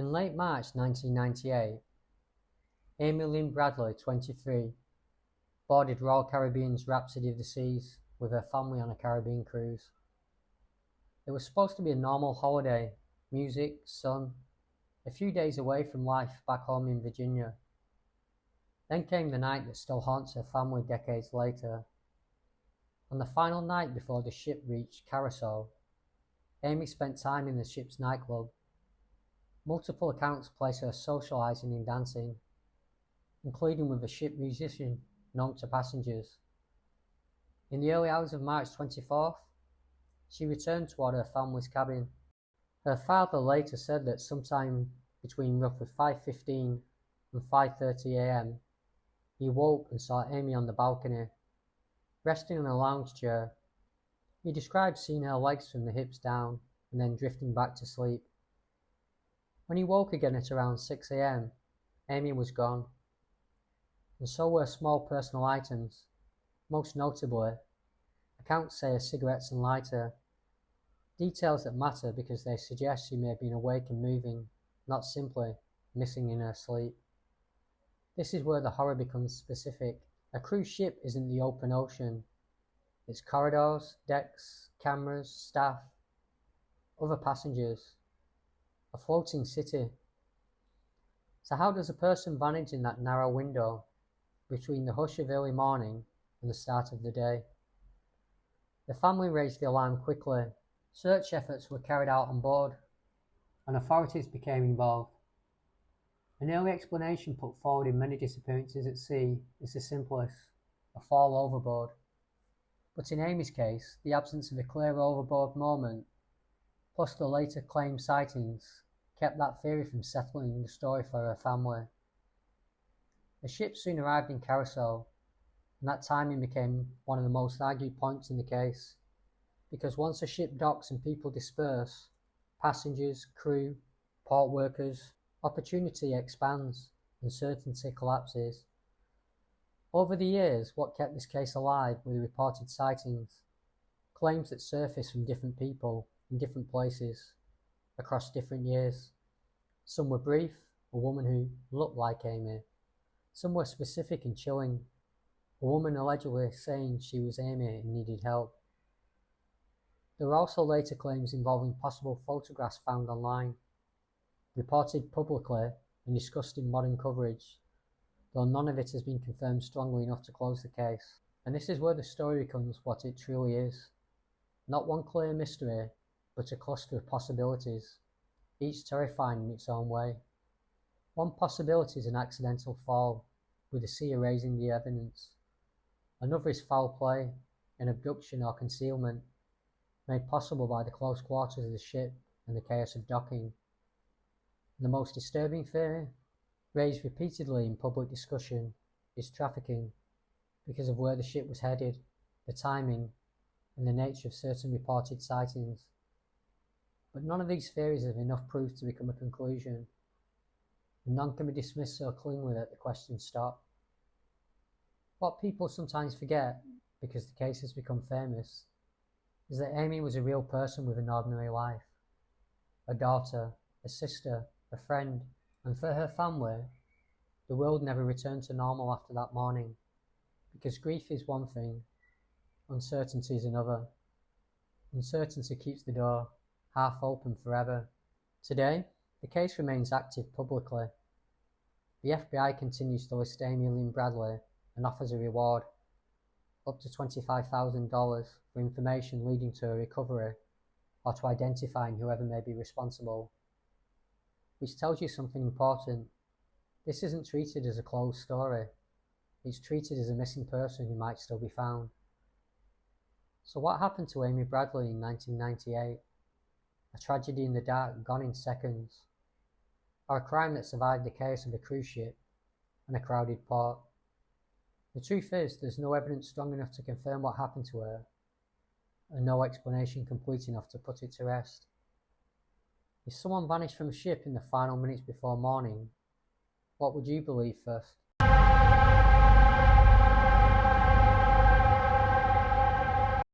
In late March 1998, Amy Lynn Bradley, 23, boarded Royal Caribbean's Rhapsody of the Seas with her family on a Caribbean cruise. It was supposed to be a normal holiday, music, sun, a few days away from life back home in Virginia. Then came the night that still haunts her family decades later. On the final night before the ship reached Curaçao, Amy spent time in the ship's nightclub. Multiple accounts place her socializing and dancing, including with a ship musician known to passengers. In the early hours of March 24th, she returned toward her family's cabin. Her father later said that sometime between roughly 5:15 and 5:30 a.m., he woke and saw Amy on the balcony, resting in a lounge chair. He described seeing her legs from the hips down and then drifting back to sleep. When he woke again at around 6 a.m., Amy was gone, and so were small personal items. Most notably, accounts say a cigarettes and lighter, details that matter because they suggest she may have been awake and moving, not simply missing in her sleep. This is where the horror becomes specific. A cruise ship isn't the open ocean. It's corridors, decks, cameras, staff, other passengers, a floating city. So how does a person vanish in that narrow window between the hush of early morning and the start of the day? The family raised the alarm quickly. Search efforts were carried out on board, and authorities became involved. An early explanation put forward in many disappearances at sea is the simplest: a fall overboard. But in Amy's case, the absence of a clear overboard moment, plus the later claimed sightings, kept that theory from settling the story for her family. The ship soon arrived in Curaçao, and that timing became one of the most argued points in the case, because once a ship docks and people disperse, passengers, crew, port workers, opportunity expands, and certainty collapses. Over the years, what kept this case alive were the reported sightings, claims that surfaced from different people in different places across different years. Some were brief, a woman who looked like Amy. Some were specific and chilling, a woman allegedly saying she was Amy and needed help. There were also later claims involving possible photographs found online, reported publicly and discussed in modern coverage, though none of it has been confirmed strongly enough to close the case. And this is where the story becomes what it truly is. Not one clear mystery, but a cluster of possibilities, each terrifying in its own way. One possibility is an accidental fall, with the sea erasing the evidence. Another is foul play, an abduction or concealment, made possible by the close quarters of the ship and the chaos of docking. And the most disturbing theory, raised repeatedly in public discussion, is trafficking, because of where the ship was headed, the timing, and the nature of certain reported sightings. But none of these theories have enough proof to become a conclusion, and none can be dismissed so cleanly that the questions stop. What people sometimes forget, because the case has become famous, is that Amy was a real person with an ordinary life. A daughter, a sister, a friend, and for her family, the world never returned to normal after that morning, because grief is one thing, uncertainty is another. Uncertainty keeps the door half open forever. Today, the case remains active publicly. The FBI continues to list Amy Lynn Bradley and offers a reward, up to $25,000, for information leading to a recovery or to identifying whoever may be responsible. Which tells you something important. This isn't treated as a closed story. It's treated as a missing person who might still be found. So what happened to Amy Bradley in 1998? A tragedy in the dark, gone in seconds? Or a crime that survived the chaos of a cruise ship and a crowded port? The truth is, there's no evidence strong enough to confirm what happened to her, and no explanation complete enough to put it to rest. If someone vanished from a ship in the final minutes before morning, what would you believe first?